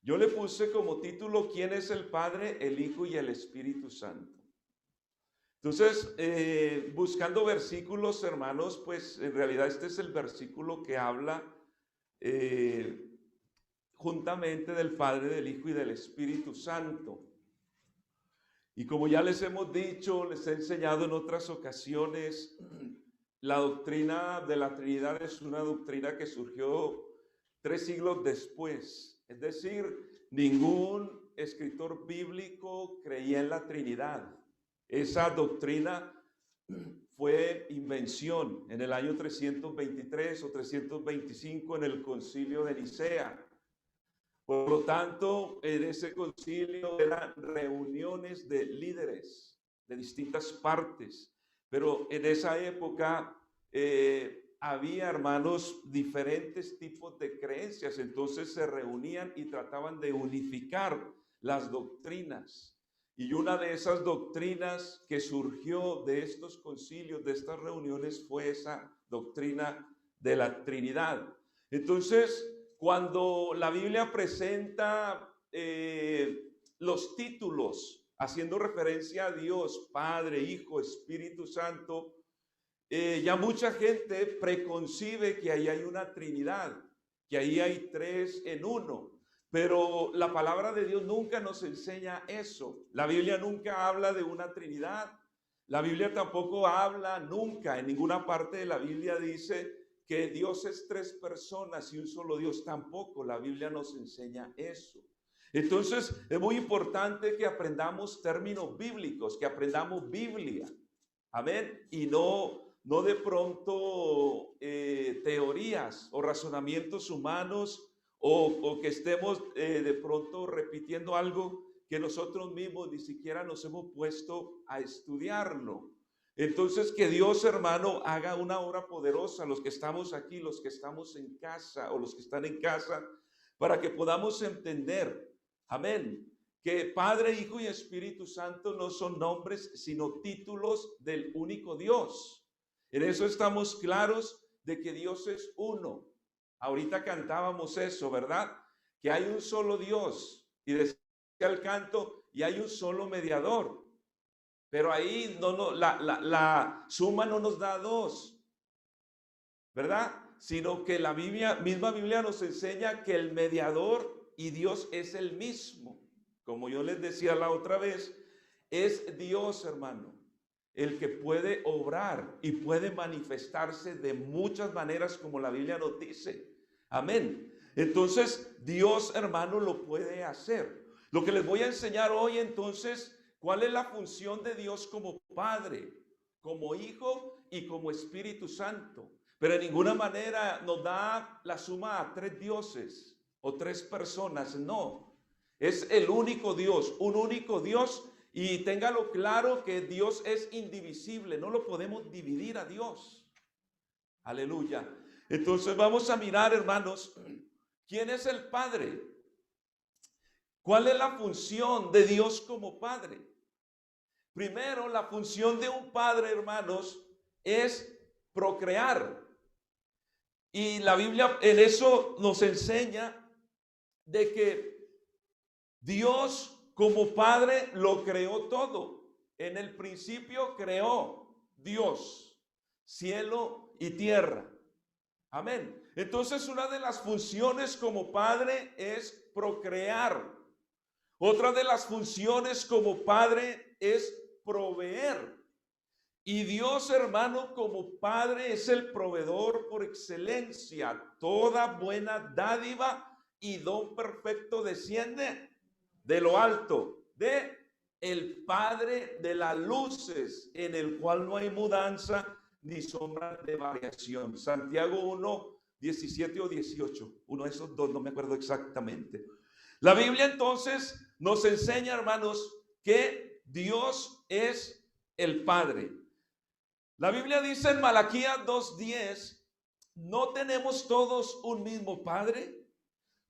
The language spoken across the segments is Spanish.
Yo le puse como título: ¿quién es el Padre, el Hijo y el Espíritu Santo? Entonces, buscando versículos, hermanos, pues en realidad este es el versículo que habla eh, juntamente del Padre, del Hijo y del Espíritu Santo. Y como ya les hemos dicho, les he enseñado en otras ocasiones, la doctrina de la Trinidad es una doctrina que surgió 3 siglos después. Es decir, ningún escritor bíblico creía en la Trinidad. Esa doctrina fue invención en el año 323 o 325 en el Concilio de Nicea. Por lo tanto, en ese concilio eran reuniones de líderes de distintas partes, pero en esa época había, hermanos, diferentes tipos de creencias, entonces se reunían y trataban de unificar las doctrinas. Y una de esas doctrinas que surgió de estos concilios, de estas reuniones, fue esa doctrina de la Trinidad. Entonces, cuando la Biblia presenta los títulos haciendo referencia a Dios, Padre, Hijo, Espíritu Santo, ya mucha gente preconcibe que ahí hay una Trinidad, que ahí hay tres en uno. Pero la palabra de Dios nunca nos enseña eso. La Biblia nunca habla de una Trinidad. La Biblia tampoco habla nunca, en ninguna parte de la Biblia dice que Dios es tres personas y un solo Dios. Tampoco la Biblia nos enseña eso. Entonces es muy importante que aprendamos términos bíblicos, que aprendamos Biblia. Amén. Y no de pronto teorías o razonamientos humanos o que estemos de pronto repitiendo algo que nosotros mismos ni siquiera nos hemos puesto a estudiarlo. Entonces, que Dios, hermano, haga una obra poderosa, los que estamos aquí, los que estamos en casa o los que están en casa, para que podamos entender, amén, que Padre, Hijo y Espíritu Santo no son nombres, sino títulos del único Dios. En eso estamos claros de que Dios es uno. Ahorita cantábamos eso, ¿verdad? Que hay un solo Dios. Y decía el canto, y hay un solo mediador. Pero ahí la suma no nos da dos, ¿verdad? Sino que la misma Biblia nos enseña que el mediador y Dios es el mismo. Como yo les decía la otra vez, es Dios, hermano, el que puede obrar y puede manifestarse de muchas maneras como la Biblia nos dice. Amén. Entonces, Dios, hermano, lo puede hacer. Lo que les voy a enseñar hoy, entonces, ¿cuál es la función de Dios como Padre, como Hijo y como Espíritu Santo? Pero en ninguna manera nos da la suma a tres dioses o tres personas, no. Es el único Dios, un único Dios, y téngalo claro que Dios es indivisible, no lo podemos dividir a Dios. Aleluya. Entonces vamos a mirar, hermanos, ¿quién es el Padre? ¿Cuál es la función de Dios como Padre? Primero, la función de un padre, hermanos, es procrear. Y la Biblia en eso nos enseña de que Dios como Padre lo creó todo. En el principio creó Dios cielo y tierra. Amén. Entonces una de las funciones como Padre es procrear. Otra de las funciones como Padre es proveer. Y Dios, hermano, como Padre es el proveedor por excelencia. Toda buena dádiva y don perfecto desciende de lo alto, de el Padre de las luces, en el cual no hay mudanza ni sombra de variación. Santiago 1, 17 o 18. Uno de esos dos, no me acuerdo exactamente. La Biblia entonces nos enseña, hermanos, que Dios es el Padre. La Biblia dice en Malaquías 2:10, ¿no tenemos todos un mismo Padre?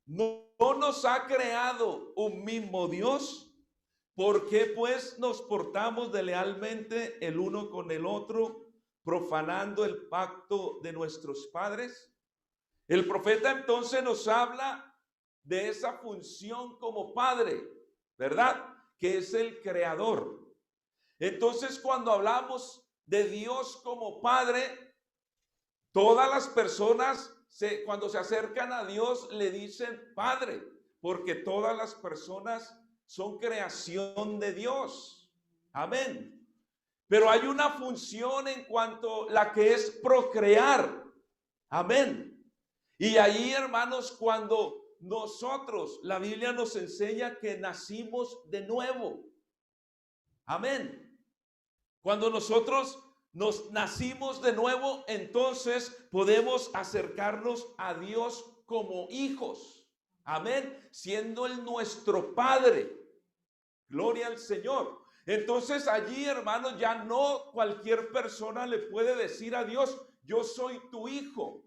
¿No nos ha creado un mismo Dios? ¿Por qué pues nos portamos deslealmente el uno con el otro, profanando el pacto de nuestros padres? El profeta entonces nos habla de esa función como padre, ¿verdad? Que es el creador. Entonces, cuando hablamos de Dios como padre, todas las personas cuando se acercan a Dios le dicen Padre, porque todas las personas son creación de Dios. Amén. Pero hay una función en cuanto a la que es procrear. Amén. Y ahí, hermanos, cuando nosotros, la Biblia nos enseña que nacimos de nuevo. Amén. Cuando nosotros nos nacimos de nuevo, entonces podemos acercarnos a Dios como hijos. Amén. Siendo Él nuestro Padre. Gloria al Señor. Entonces allí, hermanos, ya no cualquier persona le puede decir a Dios, yo soy tu hijo.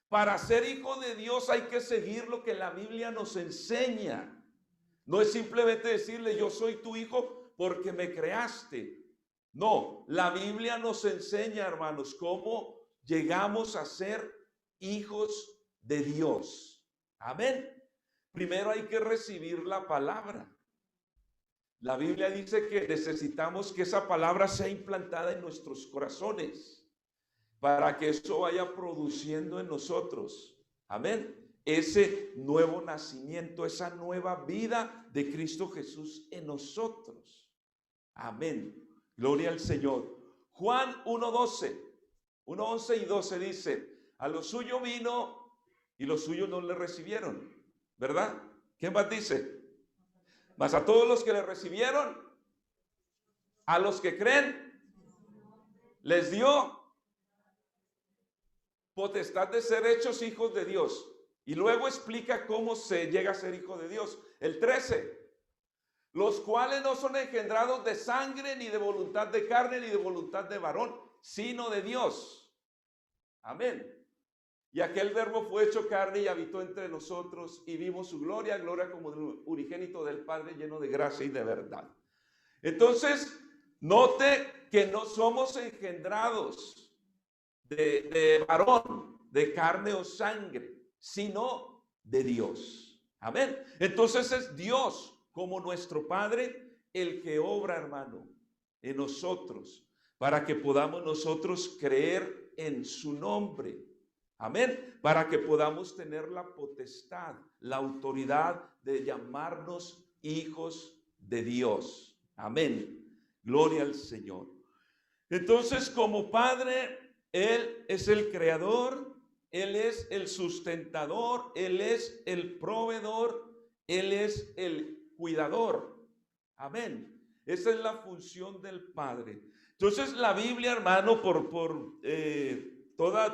Para ser hijo de Dios hay que seguir lo que la Biblia nos enseña. No es simplemente decirle, yo soy tu hijo porque me creaste. No, la Biblia nos enseña, hermanos, cómo llegamos a ser hijos de Dios. Amén. Primero hay que recibir la palabra. La Biblia dice que necesitamos que esa palabra sea implantada en nuestros corazones para que eso vaya produciendo en nosotros. Amén. Ese nuevo nacimiento, esa nueva vida de Cristo Jesús en nosotros. Amén. Gloria al Señor. Juan 1:12, 1:11 y 12 dice, a lo suyo vino y los suyos no le recibieron, ¿verdad? ¿Qué más dice? Mas a todos los que le recibieron, a los que creen, les dio potestad de ser hechos hijos de Dios. Y luego explica cómo se llega a ser hijo de Dios. El 13. Los cuales no son engendrados de sangre, ni de voluntad de carne, ni de voluntad de varón, sino de Dios. Amén. Y aquel verbo fue hecho carne y habitó entre nosotros, y vimos su gloria, gloria como del unigénito del Padre, lleno de gracia y de verdad. Entonces, note que no somos engendrados de varón, de carne o sangre, sino de Dios. Amén. Entonces es Dios como nuestro Padre, el que obra, hermano, en nosotros, para que podamos nosotros creer en su nombre. Amén. Para que podamos tener la potestad, la autoridad de llamarnos hijos de Dios. Amén. Gloria al Señor. Entonces, como Padre, Él es el creador, Él es el sustentador, Él es el proveedor, Él es el cuidador. Amén. Esa es la función del Padre. Entonces la Biblia, hermano,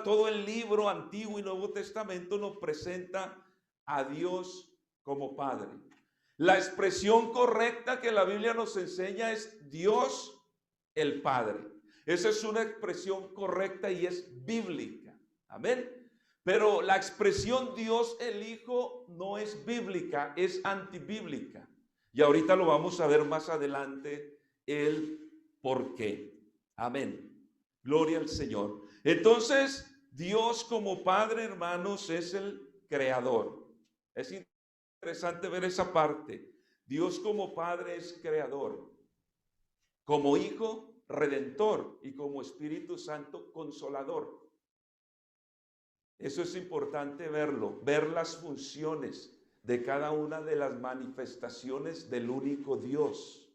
todo el libro Antiguo y Nuevo Testamento nos presenta a Dios como Padre. La expresión correcta que la Biblia nos enseña es Dios el Padre. Esa es una expresión correcta y es bíblica. Amén. Pero la expresión Dios el Hijo no es bíblica, es antibíblica. Y ahorita lo vamos a ver más adelante el por qué. Amén. Gloria al Señor. Entonces, Dios como Padre, hermanos, es el creador. Es interesante ver esa parte. Dios como Padre es creador. Como Hijo, redentor. Y como Espíritu Santo, consolador. Eso es importante verlo, ver las funciones de cada una de las manifestaciones del único Dios.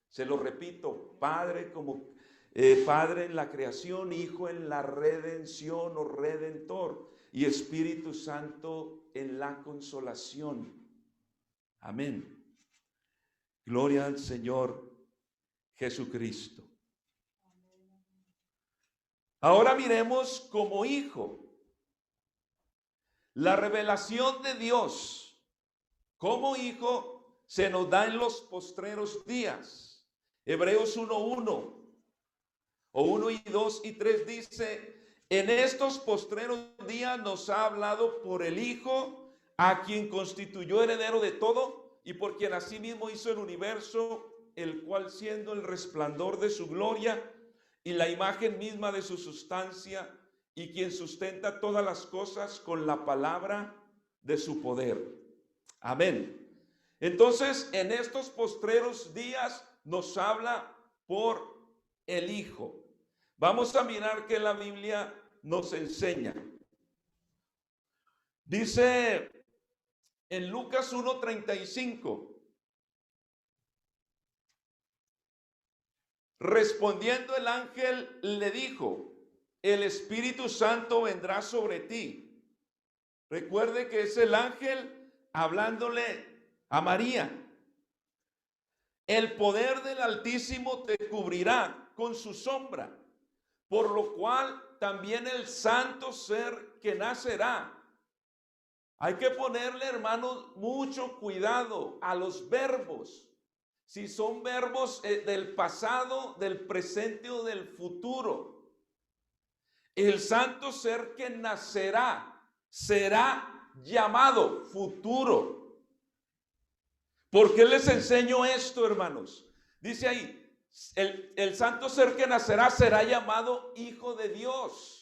Se lo repito, Padre como Padre en la creación, Hijo en la redención o redentor y Espíritu Santo en la consolación. Amén. Gloria al Señor Jesucristo. Ahora miremos como hijo. La revelación de Dios como hijo se nos da en los postreros días. Hebreos 1:1 o 1 y 2 y 3 dice, en estos postreros días nos ha hablado por el Hijo, a quien constituyó heredero de todo y por quien asimismo hizo el universo, el cual siendo el resplandor de su gloria y la imagen misma de su sustancia, y quien sustenta todas las cosas con la palabra de su poder. Amén. Entonces, en estos postreros días nos habla por el Hijo. Vamos a mirar que la Biblia nos enseña. Dice en Lucas 1:35, respondiendo el ángel le dijo, el Espíritu Santo vendrá sobre ti. Recuerde que es el ángel hablándole a María. El poder del Altísimo te cubrirá con su sombra, por lo cual también el santo ser que nacerá. Hay que ponerle, hermanos, mucho cuidado a los verbos. Si son verbos del pasado, del presente o del futuro. El santo ser que nacerá será llamado futuro. ¿Por qué les enseño esto, hermanos? Dice ahí, el santo ser que nacerá será llamado Hijo de Dios.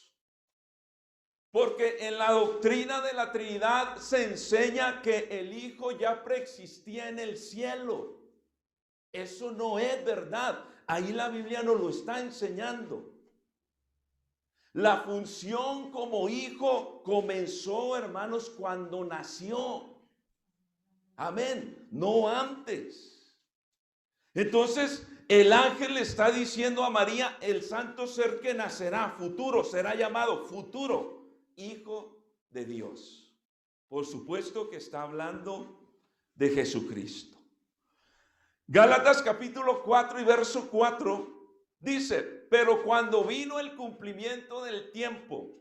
Porque en la doctrina de la Trinidad se enseña que el Hijo ya preexistía en el cielo. Eso no es verdad. Ahí la Biblia nos lo está enseñando. La función como hijo comenzó, hermanos, cuando nació. Amén. No antes. Entonces, el ángel le está diciendo a María, el santo ser que nacerá, futuro, será llamado futuro, Hijo de Dios. Por supuesto que está hablando de Jesucristo. Gálatas capítulo 4 y verso 4 dice, pero cuando vino el cumplimiento del tiempo,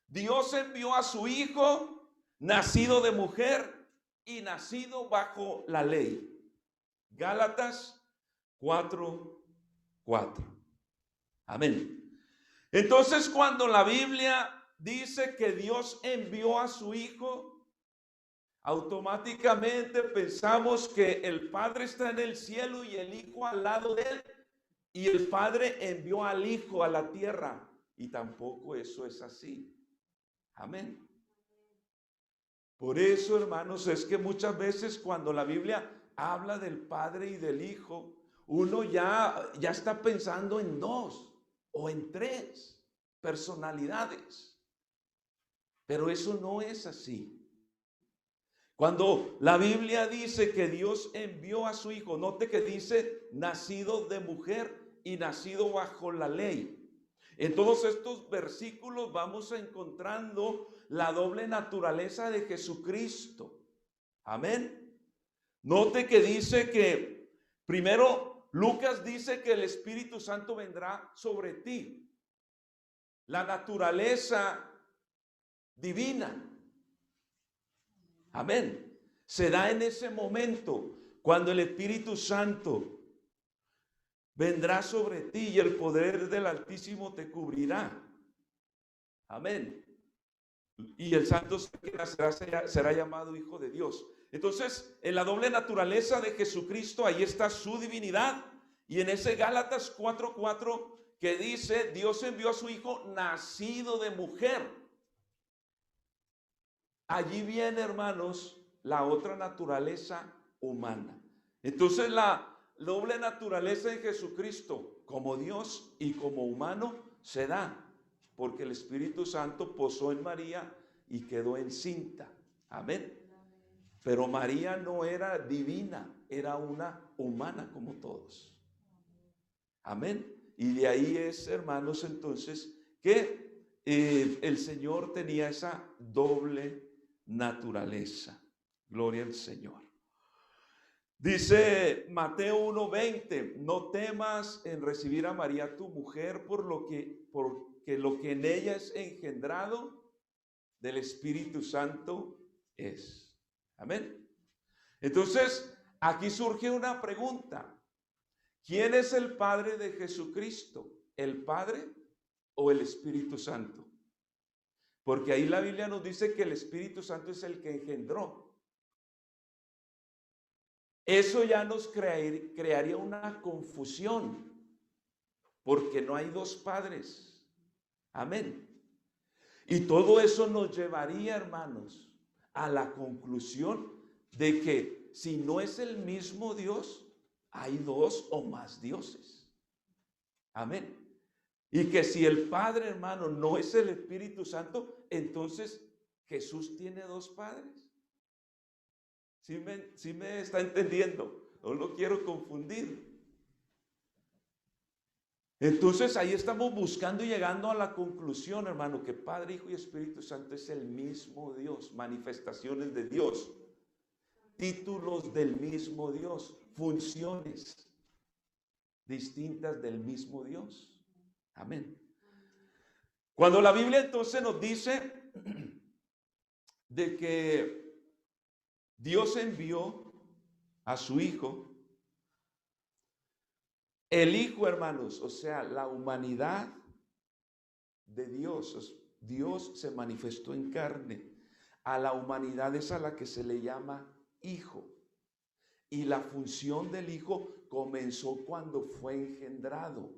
Dios envió a su Hijo, nacido de mujer y nacido bajo la ley. Gálatas 4:4. Amén. Entonces, cuando la Biblia dice que Dios envió a su Hijo, automáticamente pensamos que el Padre está en el cielo y el Hijo al lado de él, y el Padre envió al Hijo a la tierra, y tampoco eso es así. Amén. Por eso, hermanos, es que muchas veces cuando la Biblia habla del Padre y del Hijo, uno ya está pensando en dos o en tres personalidades. Pero eso no es así. Cuando la Biblia dice que Dios envió a su Hijo, note que dice nacido de mujer y nacido bajo la ley. En todos estos versículos vamos encontrando la doble naturaleza de Jesucristo. Amén. Note que dice que primero Lucas dice que el Espíritu Santo vendrá sobre ti. La naturaleza divina. Amén. Se da en ese momento cuando el Espíritu Santo vendrá sobre ti y el poder del Altísimo te cubrirá. Amén. Y el santo será llamado Hijo de Dios. Entonces, en la doble naturaleza de Jesucristo, ahí está su divinidad. Y en ese Gálatas 4:4 que dice, Dios envió a su Hijo nacido de mujer. Allí viene, hermanos, la otra naturaleza humana. Entonces, la doble naturaleza de Jesucristo, como Dios y como humano, se da porque el Espíritu Santo posó en María y quedó encinta. Amén. Pero María no era divina, era una humana como todos. Amén. Y de ahí es, hermanos, entonces, que el Señor tenía esa doble naturaleza. Gloria al Señor. Dice Mateo 1:20, no temas en recibir a María tu mujer porque lo que en ella es engendrado del Espíritu Santo es. Amén. Entonces, aquí surge una pregunta. ¿Quién es el Padre de Jesucristo? ¿El Padre o el Espíritu Santo? Porque ahí la Biblia nos dice que el Espíritu Santo es el que engendró. Eso ya nos crearía una confusión, porque no hay dos padres. Amén. Y todo eso nos llevaría, hermanos, a la conclusión de que si no es el mismo Dios, hay dos o más dioses. Amén. Y que si el Padre, hermano, no es el Espíritu Santo, entonces Jesús tiene dos padres. ¿Sí me está entendiendo? No lo quiero confundir. Entonces ahí estamos buscando y llegando a la conclusión, hermano, que Padre, Hijo y Espíritu Santo es el mismo Dios, manifestaciones de Dios, títulos del mismo Dios, funciones distintas del mismo Dios. Amén. Cuando la Biblia entonces nos dice de que Dios envió a su Hijo, el Hijo, hermanos, o sea, la humanidad de Dios, Dios se manifestó en carne. A la humanidad es a la que se le llama Hijo. Y la función del Hijo comenzó cuando fue engendrado.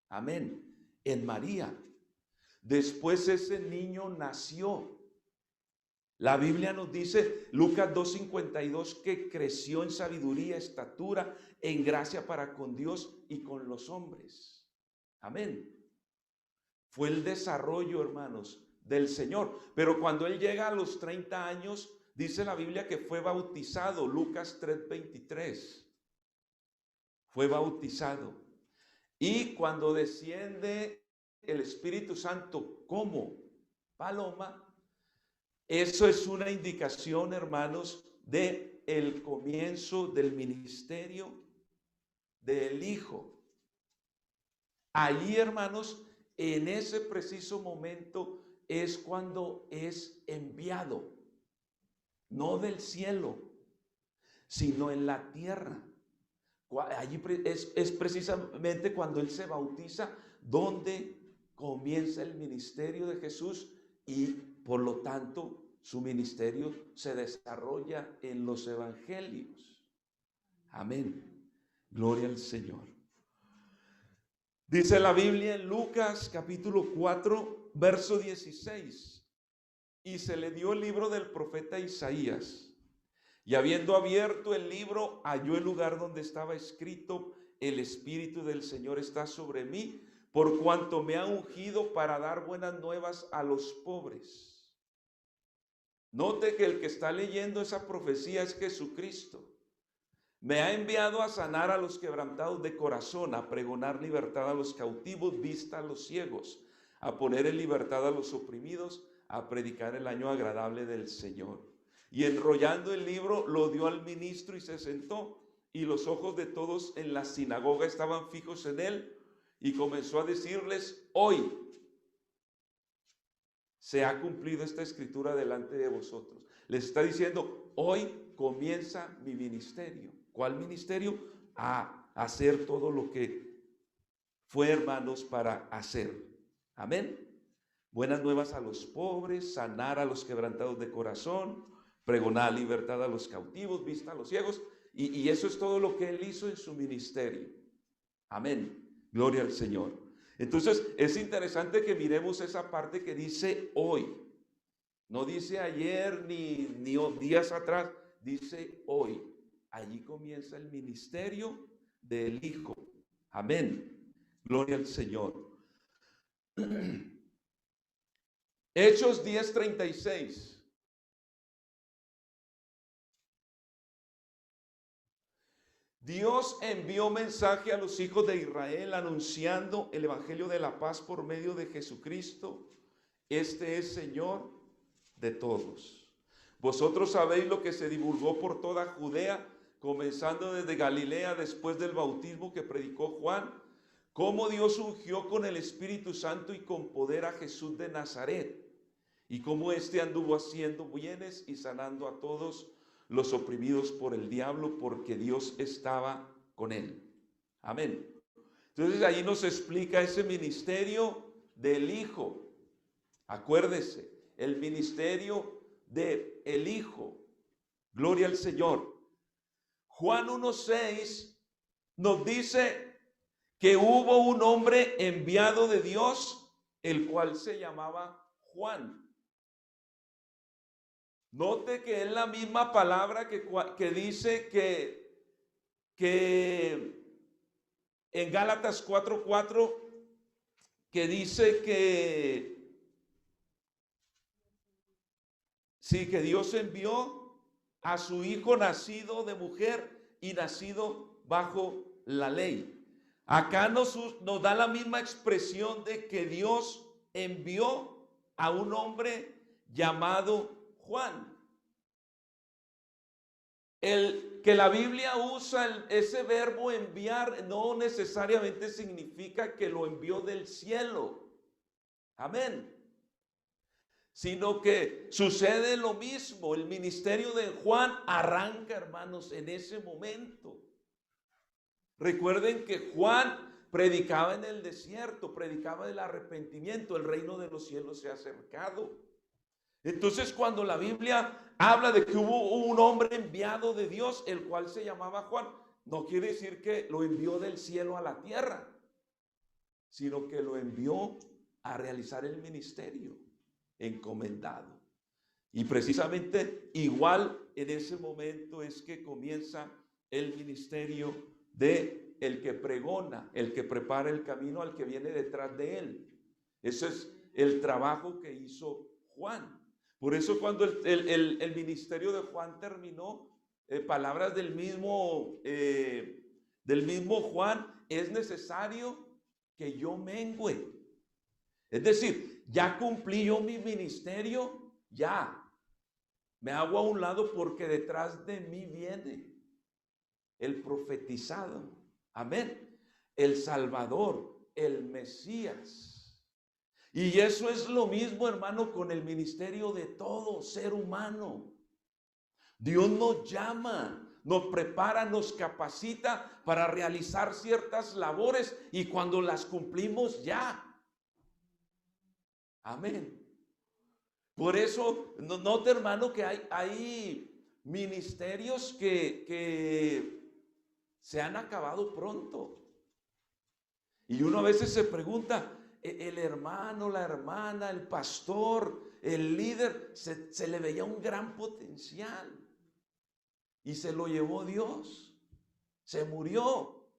Amén. En María. Después ese niño nació. La Biblia nos dice, Lucas 2:52, que creció en sabiduría, estatura, en gracia para con Dios y con los hombres. Amén. Fue el desarrollo, hermanos, del Señor. Pero cuando Él llega a los 30 años, dice la Biblia que fue bautizado. Lucas 3:23. Fue bautizado. Y cuando desciende el Espíritu Santo como paloma, eso es una indicación, hermanos, de el comienzo del ministerio del Hijo. Allí, hermanos, en ese preciso momento es cuando es enviado, no del cielo, sino en la tierra. Allí es precisamente cuando Él se bautiza, donde comienza el ministerio de Jesús y por lo tanto su ministerio se desarrolla en los evangelios. Amén. Gloria al Señor. Dice la Biblia en Lucas capítulo 4, verso 16. Y se le dio el libro del profeta Isaías. Y habiendo abierto el libro, halló el lugar donde estaba escrito: el Espíritu del Señor está sobre mí, por cuanto me ha ungido para dar buenas nuevas a los pobres. Note que el que está leyendo esa profecía es Jesucristo. Me ha enviado a sanar a los quebrantados de corazón, a pregonar libertad a los cautivos, vista a los ciegos, a poner en libertad a los oprimidos, a predicar el año agradable del Señor. Y enrollando el libro, lo dio al ministro y se sentó. Y los ojos de todos en la sinagoga estaban fijos en él. Y comenzó a decirles: hoy se ha cumplido esta escritura delante de vosotros. Les está diciendo: hoy comienza mi ministerio. ¿Cuál ministerio? A hacer todo lo que fue, hermanos, para hacer. Amén. Buenas nuevas a los pobres, sanar a los quebrantados de corazón, pregonar libertad a los cautivos, vista a los ciegos. Y eso es todo lo que Él hizo en su ministerio. Amén. Gloria al Señor. Entonces es interesante que miremos esa parte que dice hoy. No dice ayer ni días atrás, dice hoy. Allí comienza el ministerio del Hijo. Amén. Gloria al Señor. Hechos 10:36. Dios envió mensaje a los hijos de Israel anunciando el evangelio de la paz por medio de Jesucristo. Este es Señor de todos. Vosotros sabéis lo que se divulgó por toda Judea, comenzando desde Galilea después del bautismo que predicó Juan, cómo Dios ungió con el Espíritu Santo y con poder a Jesús de Nazaret, y cómo éste anduvo haciendo bienes y sanando a todos los oprimidos por el diablo, porque Dios estaba con él. Amén. Entonces ahí nos explica ese ministerio del Hijo. Acuérdese, el ministerio del Hijo. Gloria al Señor. Juan 1:6 nos dice que hubo un hombre enviado de Dios, el cual se llamaba Juan. Note que es la misma palabra que dice que en Gálatas 4:4, que dice sí, que Dios envió a su Hijo nacido de mujer y nacido bajo la ley. Acá nos da la misma expresión de que Dios envió a un hombre llamado Juan. El que la Biblia usa ese verbo enviar no necesariamente significa que lo envió del cielo. Amén. Sino que sucede lo mismo. El ministerio de Juan arranca, hermanos, en ese momento. Recuerden que Juan predicaba en el desierto, predicaba del arrepentimiento, el reino de los cielos se ha acercado. Entonces, cuando la Biblia habla de que hubo un hombre enviado de Dios, el cual se llamaba Juan, no quiere decir que lo envió del cielo a la tierra, sino que lo envió a realizar el ministerio encomendado. Y precisamente igual en ese momento es que comienza el ministerio de el que pregona, el que prepara el camino al que viene detrás de él. Ese es el trabajo que hizo Juan. Por eso cuando el ministerio de Juan terminó, palabras del mismo Juan, es necesario que yo mengüe. Es decir, ya cumplí yo mi ministerio, ya. Me hago a un lado porque detrás de mí viene el profetizado. Amén. El Salvador, el Mesías. Y eso es lo mismo, hermano, con el ministerio de todo ser humano. Dios nos llama, nos prepara, nos capacita para realizar ciertas labores y cuando las cumplimos ya. Amén. Por eso, note, hermano, que hay ministerios que se han acabado pronto. Y uno a veces se pregunta, el hermano, la hermana, el pastor, el líder, se le veía un gran potencial. Y se lo llevó Dios. Se murió.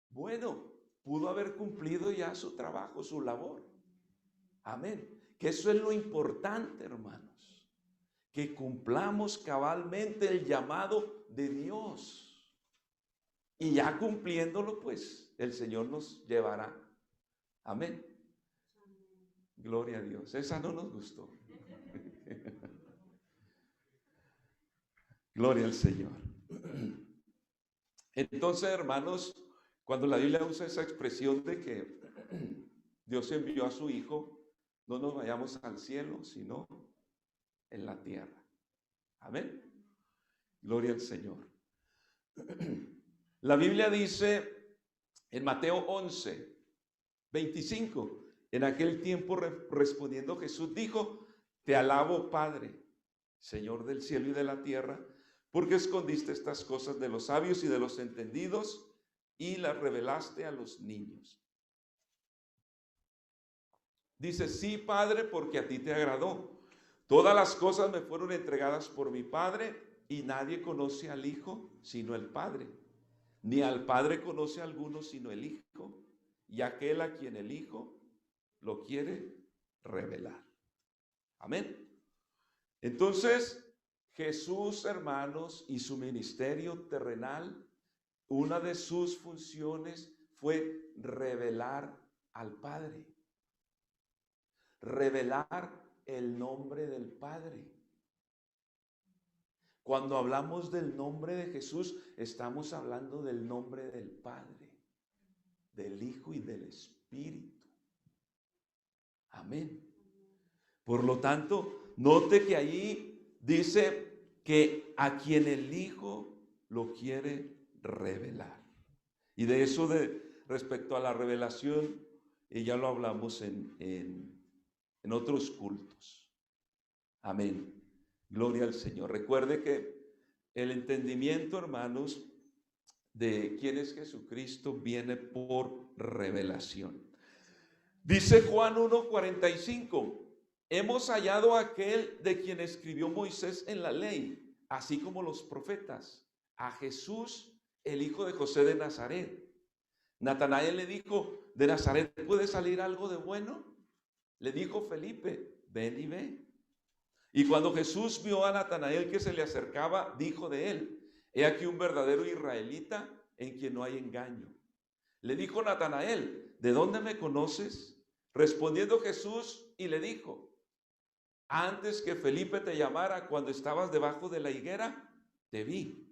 Bueno, pudo haber cumplido ya su trabajo, su labor. Amén. Que eso es lo importante, hermanos. Que cumplamos cabalmente el llamado de Dios. Y ya cumpliéndolo, pues, el Señor nos llevará. Amén. Gloria a Dios. Esa no nos gustó. Gloria al Señor. Entonces, hermanos, cuando la Biblia usa esa expresión de que Dios envió a su Hijo, no nos vayamos al cielo, sino en la tierra. Amén. Gloria al Señor. La Biblia dice en Mateo 11:25, en aquel tiempo respondiendo Jesús dijo, te alabo, Padre, Señor del cielo y de la tierra, porque escondiste estas cosas de los sabios y de los entendidos y las revelaste a los niños. Dice, sí, Padre, porque a ti te agradó. Todas las cosas me fueron entregadas por mi Padre y nadie conoce al Hijo sino el Padre. Ni al Padre conoce a alguno sino el Hijo y aquel a quien el Hijo lo quiere revelar. Amén. Entonces, Jesús, hermanos, y su ministerio terrenal, una de sus funciones fue revelar al Padre. Revelar el nombre del Padre. Cuando hablamos del nombre de Jesús, estamos hablando del nombre del Padre, del Hijo y del Espíritu. Amén. Por lo tanto, note que allí dice que a quien el Hijo lo quiere revelar. Y de eso respecto a la revelación, ya lo hablamos en otros cultos. Amén. Gloria al Señor. Recuerde que el entendimiento, hermanos, de quién es Jesucristo viene por revelación. Dice Juan 1:45, hemos hallado a aquel de quien escribió Moisés en la ley, así como los profetas, a Jesús, el hijo de José de Nazaret. Natanael le dijo, ¿de Nazaret puede salir algo de bueno? Le dijo Felipe, ven y ve. Y cuando Jesús vio a Natanael que se le acercaba, dijo de él, he aquí un verdadero israelita en quien no hay engaño. Le dijo Natanael, ¿de dónde me conoces? Respondiendo Jesús y le dijo, antes que Felipe te llamara, cuando estabas debajo de la higuera, te vi.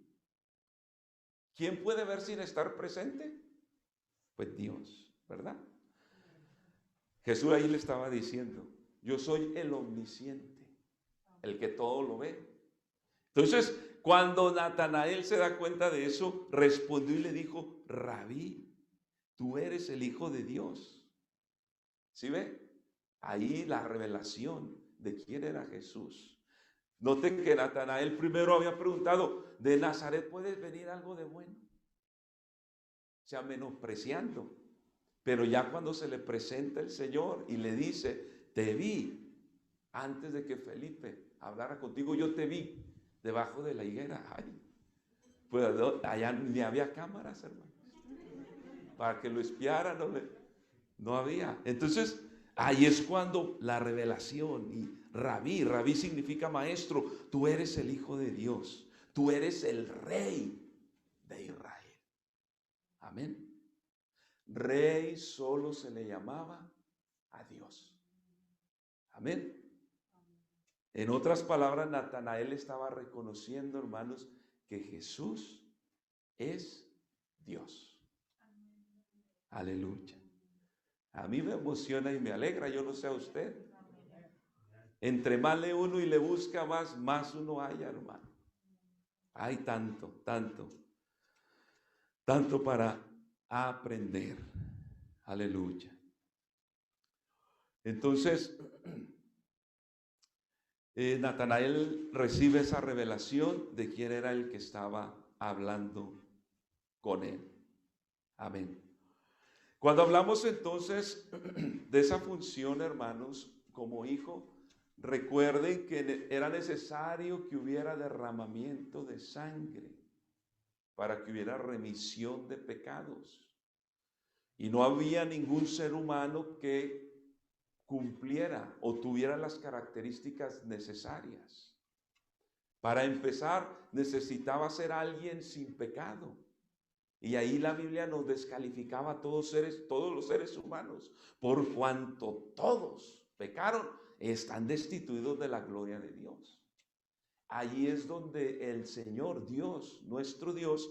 ¿Quién puede ver sin estar presente? Pues Dios, ¿verdad? Jesús ahí le estaba diciendo, yo soy el omnisciente, el que todo lo ve. Entonces, cuando Natanael se da cuenta de eso, respondió y le dijo, Rabí, tú eres el Hijo de Dios. ¿Sí ve? Ahí la revelación de quién era Jesús. Note que Natanael primero había preguntado, ¿de Nazaret puede venir algo de bueno? O sea, menospreciando. Pero ya cuando se le presenta el Señor y le dice, te vi antes de que Felipe hablara contigo, yo te vi debajo de la higuera. Ay, pues allá ni había cámaras, hermanos, para que lo espiara, no había. Entonces, ahí es cuando la revelación, y Rabí significa maestro, tú eres el Hijo de Dios, tú eres el Rey de Israel. Amén. Rey solo se le llamaba a Dios. Amén. En otras palabras, Natanael estaba reconociendo, hermanos, que Jesús es Dios. Aleluya. A mí me emociona y me alegra, yo no sé a usted. Entre más lee uno y le busca más uno haya, hermano. Hay tanto para aprender. Aleluya. Entonces, Natanael recibe esa revelación de quién era el que estaba hablando con él. Amén. Cuando hablamos entonces de esa función, hermanos, como hijo, recuerden que era necesario que hubiera derramamiento de sangre para que hubiera remisión de pecados. Y no había ningún ser humano que cumpliera o tuviera las características necesarias. Para empezar, necesitaba ser alguien sin pecado. Y ahí la Biblia nos descalificaba a todos los seres humanos, por cuanto todos pecaron, están destituidos de la gloria de Dios. Allí es donde el Señor Dios, nuestro Dios,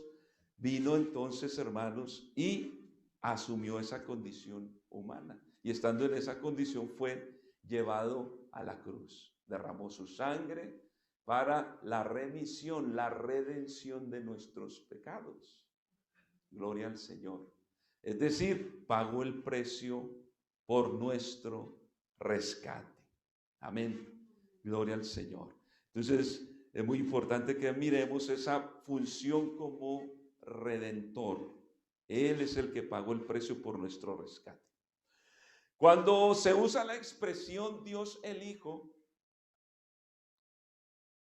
vino entonces, hermanos, y asumió esa condición humana. Y estando en esa condición fue llevado a la cruz. Derramó su sangre para la remisión, la redención de nuestros pecados. Gloria al Señor. Es decir, pagó el precio por nuestro rescate. Amén. Gloria al Señor. Entonces, es muy importante que miremos esa función como redentor. Él es el que pagó el precio por nuestro rescate. Cuando se usa la expresión Dios el Hijo,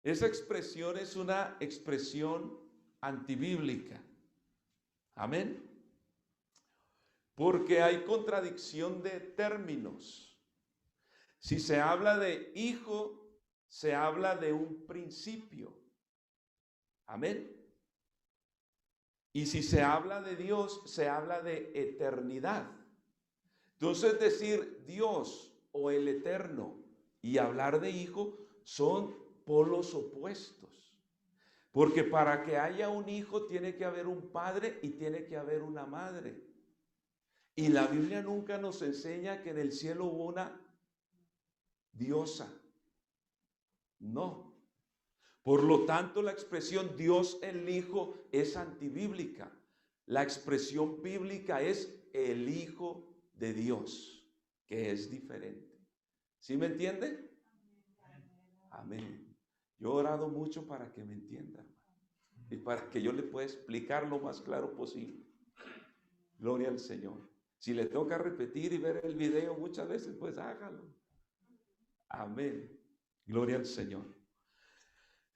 esa expresión es una expresión antibíblica. Amén. Porque hay contradicción de términos. Si se habla de hijo, se habla de un principio. Amén. Y si se habla de Dios, se habla de eternidad. Entonces decir Dios o el eterno y hablar de hijo son polos opuestos. Porque para que haya un hijo tiene que haber un padre y tiene que haber una madre. Y la Biblia nunca nos enseña que en el cielo hubo una diosa. No. Por lo tanto, la expresión Dios el Hijo es antibíblica. La expresión bíblica es el Hijo de Dios, que es diferente. ¿Sí me entiende? Amén. Yo he orado mucho para que me entiendan y para que yo le pueda explicar lo más claro posible. Gloria al Señor. Si le toca repetir y ver el video muchas veces, pues hágalo. Amén. Gloria al Señor.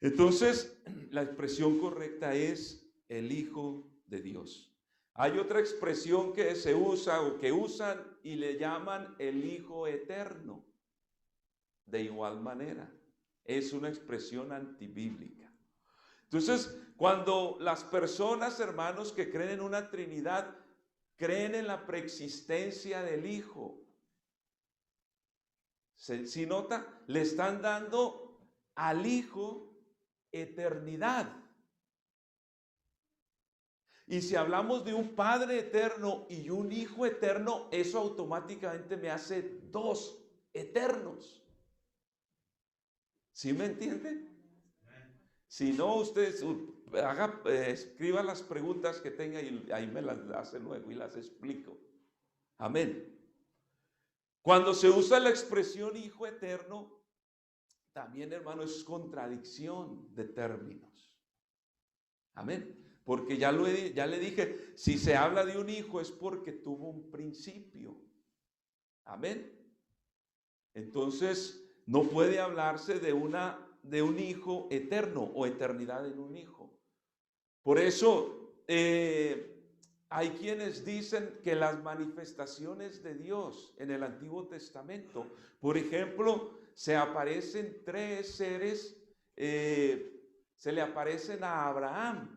Entonces, la expresión correcta es el Hijo de Dios. Hay otra expresión que se usa o que usan y le llaman el Hijo Eterno. De igual manera, es una expresión antibíblica. Entonces, cuando las personas, hermanos, que creen en una Trinidad, creen en la preexistencia del Hijo, si nota, le están dando al Hijo eternidad. Y si hablamos de un Padre eterno y un Hijo eterno, eso automáticamente me hace dos eternos. ¿Sí me entiende? Si no, usted escriba las preguntas que tenga y ahí me las hace luego y las explico. Amén. Cuando se usa la expresión Hijo eterno, también, hermano, es contradicción de términos. Amén. Porque ya le dije, si se habla de un hijo es porque tuvo un principio. Amén. Entonces, no puede hablarse de un hijo eterno o eternidad en un hijo. Por eso, hay quienes dicen que las manifestaciones de Dios en el Antiguo Testamento, por ejemplo, se aparecen tres seres, se le aparecen a Abraham.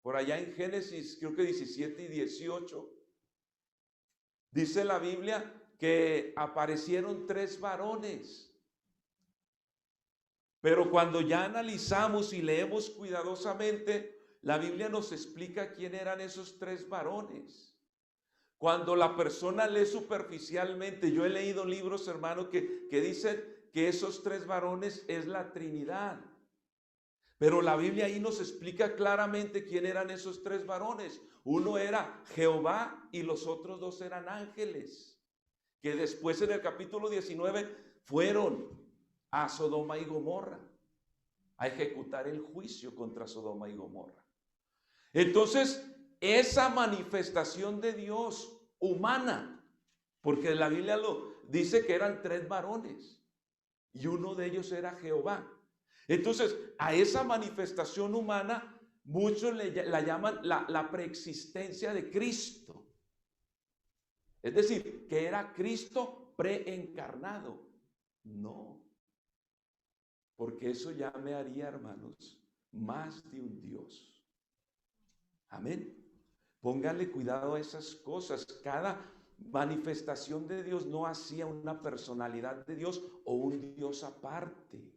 Por allá en Génesis, creo que 17 y 18, dice la Biblia que aparecieron tres varones. Pero cuando ya analizamos y leemos cuidadosamente, la Biblia nos explica quién eran esos tres varones. Cuando la persona lee superficialmente, yo he leído libros, hermano, que dicen que esos tres varones es la Trinidad. Pero la Biblia ahí nos explica claramente quién eran esos tres varones. Uno era Jehová y los otros dos eran ángeles, que después en el capítulo 19 fueron a Sodoma y Gomorra a ejecutar el juicio contra Sodoma y Gomorra. Entonces, esa manifestación de Dios humana, porque la Biblia lo dice que eran tres varones y uno de ellos era Jehová. Entonces, a esa manifestación humana, muchos la llaman la preexistencia de Cristo. Es decir, que era Cristo preencarnado. No, porque eso ya me haría, hermanos, más de un Dios. Amén. Póngale cuidado a esas cosas. Cada manifestación de Dios no hacía una personalidad de Dios o un Dios aparte,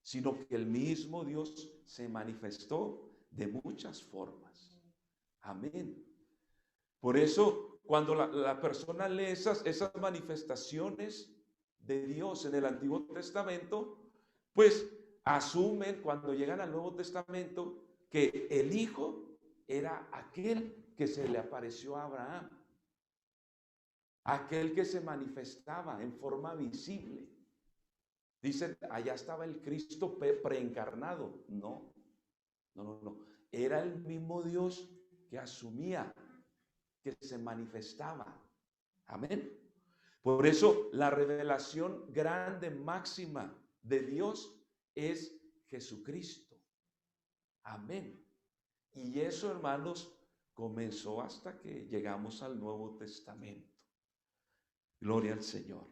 sino que el mismo Dios se manifestó de muchas formas. Amén. Por eso, cuando la persona lee esas manifestaciones de Dios en el Antiguo Testamento, pues asumen cuando llegan al Nuevo Testamento que el Hijo era aquel que se le apareció a Abraham, aquel que se manifestaba en forma visible. Dicen, allá estaba el Cristo preencarnado. No. Era el mismo Dios que asumía, que se manifestaba. Amén. Por eso la revelación grande, máxima de Dios es Jesucristo. Amén. Y eso, hermanos, comenzó hasta que llegamos al Nuevo Testamento. Gloria al Señor.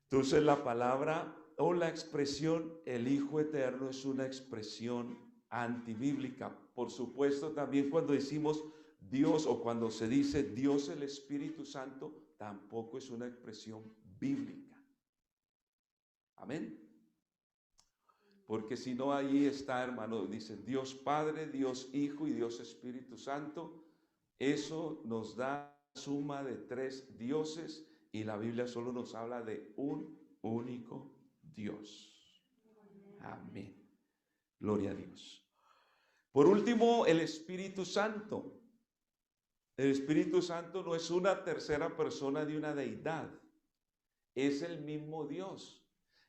Entonces la palabra o la expresión el Hijo Eterno es una expresión antibíblica. Por supuesto, también cuando decimos Dios o cuando se dice Dios el Espíritu Santo, tampoco es una expresión bíblica. Amén. Porque si no, ahí está, hermano, dice Dios Padre, Dios Hijo y Dios Espíritu Santo. Eso nos da suma de tres dioses y la Biblia solo nos habla de un único Dios. Amén. Gloria a Dios. Por último, el Espíritu Santo. El Espíritu Santo no es una tercera persona de una deidad. Es el mismo Dios.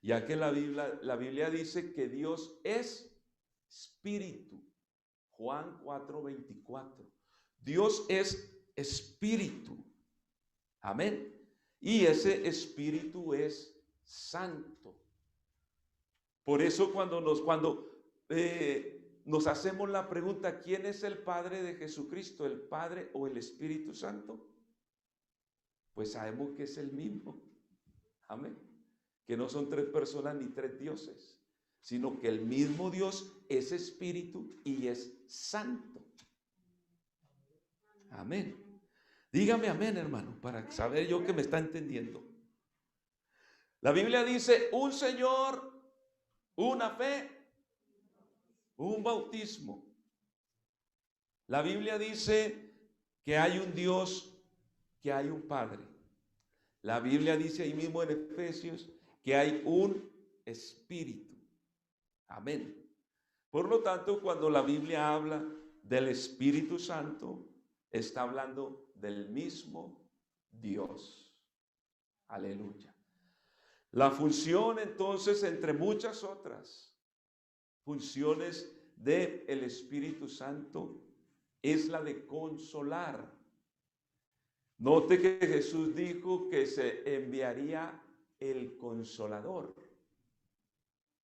Ya que la Biblia dice que Dios es espíritu. Juan 4:24. Dios es espíritu. Amén. Y ese Espíritu es santo. Por eso cuando nos hacemos la pregunta, ¿quién es el Padre de Jesucristo? ¿El Padre o el Espíritu Santo? Pues sabemos que es el mismo. Amén. Que no son tres personas ni tres dioses, sino que el mismo Dios es Espíritu y es santo. Amén. Dígame amén, hermano, para saber yo que me está entendiendo. La Biblia dice, un Señor, una fe, un bautismo. La Biblia dice que hay un Dios, que hay un Padre. La Biblia dice ahí mismo en Efesios que hay un Espíritu. Amén. Por lo tanto, cuando la Biblia habla del Espíritu Santo, está hablando del mismo Dios. Aleluya. La función entonces, entre muchas otras funciones del Espíritu Santo, es la de consolar. Note que Jesús dijo que se enviaría el Consolador.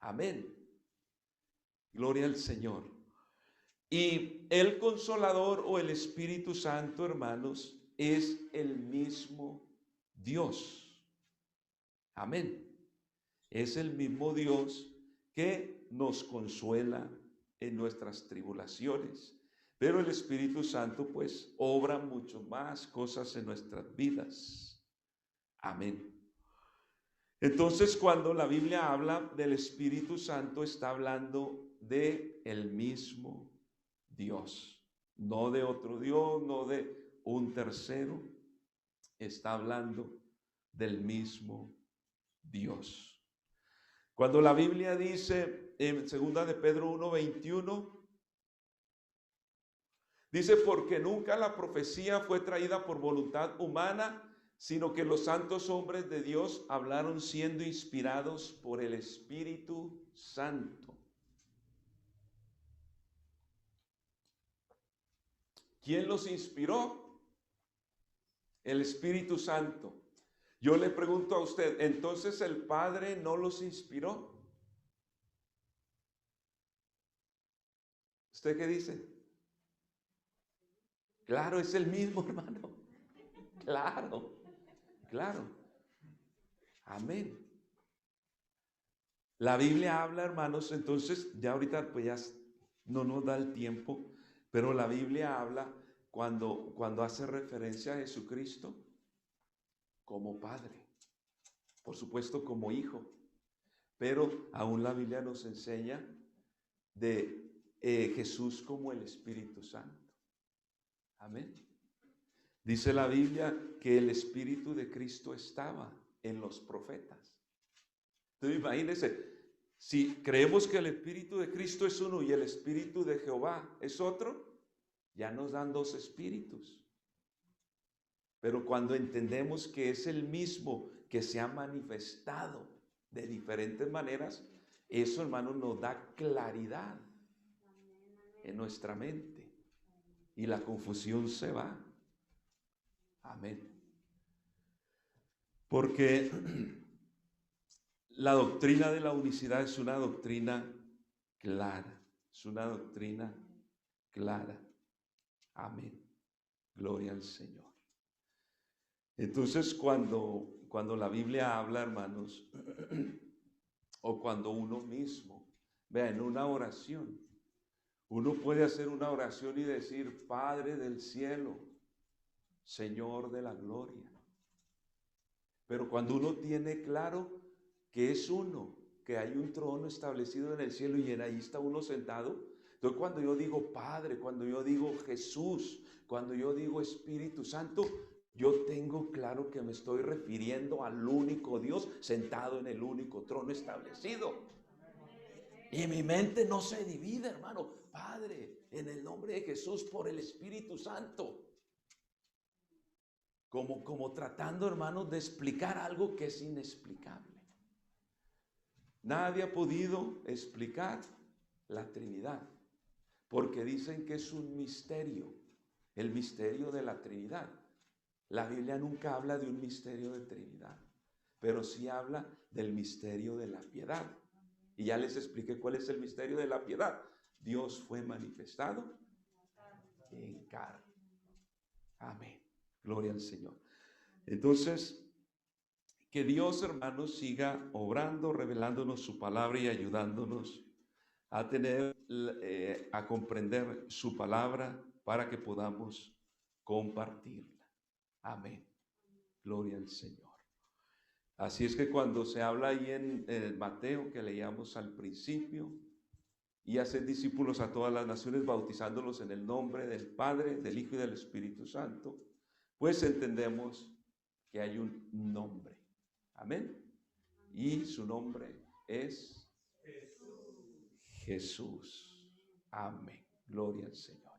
Amén. Gloria al Señor. Y el Consolador o el Espíritu Santo, hermanos, es el mismo Dios. Amén. Es el mismo Dios que nos consuela en nuestras tribulaciones. Pero el Espíritu Santo pues obra mucho más cosas en nuestras vidas. Amén. Entonces cuando la Biblia habla del Espíritu Santo está hablando de el mismo Dios. No de otro Dios, no de un tercero. Está hablando del mismo Dios. Cuando la Biblia dice en 2 de Pedro 1:21, dice, porque nunca la profecía fue traída por voluntad humana, sino que los santos hombres de Dios hablaron siendo inspirados por el Espíritu Santo. ¿Quién los inspiró? El Espíritu Santo. Yo le pregunto a usted, ¿entonces el Padre no los inspiró? ¿Usted qué dice? Claro, es el mismo, hermano. Claro, claro. Amén. La Biblia habla, hermanos, entonces ya ahorita pues ya no nos da el tiempo, pero la Biblia habla cuando hace referencia a Jesucristo como Padre, por supuesto como Hijo, pero aún la Biblia nos enseña de Jesús como el Espíritu Santo. Amén. Dice la Biblia que el Espíritu de Cristo estaba en los profetas. Entonces imagínense, si creemos que el Espíritu de Cristo es uno y el Espíritu de Jehová es otro, ya nos dan dos espíritus. Pero cuando entendemos que es el mismo que se ha manifestado de diferentes maneras, eso, hermano, nos da claridad en nuestra mente y la confusión se va. Amén. Porque la doctrina de la unicidad es una doctrina clara. Es una doctrina clara. Amén. Gloria al Señor. Entonces, cuando la Biblia habla, hermanos, o cuando uno mismo, vea, en una oración, uno puede hacer una oración y decir, Padre del cielo, Señor de la gloria. Pero cuando uno tiene claro que es uno, que hay un trono establecido en el cielo y en ahí está uno sentado, entonces cuando yo digo Padre, cuando yo digo Jesús, cuando yo digo Espíritu Santo, yo tengo claro que me estoy refiriendo al único Dios sentado en el único trono establecido. Y mi mente no se divide, hermano. Padre, en el nombre de Jesús, por el Espíritu Santo. Como tratando, hermanos, de explicar algo que es inexplicable. Nadie ha podido explicar la Trinidad, porque dicen que es un misterio, el misterio de la Trinidad. La Biblia nunca habla de un misterio de Trinidad, pero sí habla del misterio de la piedad. Y ya les expliqué cuál es el misterio de la piedad. Dios fue manifestado en carne. Amén. Gloria al Señor. Entonces, que Dios, hermanos, siga obrando, revelándonos su palabra y ayudándonos a tener, a comprender su palabra para que podamos compartirla. Amén. Gloria al Señor. Así es que cuando se habla ahí en Mateo, que leíamos al principio, y hacer discípulos a todas las naciones, bautizándolos en el nombre del Padre, del Hijo y del Espíritu Santo, pues entendemos que hay un nombre. Amén. Y su nombre es Jesús. Amén. Gloria al Señor.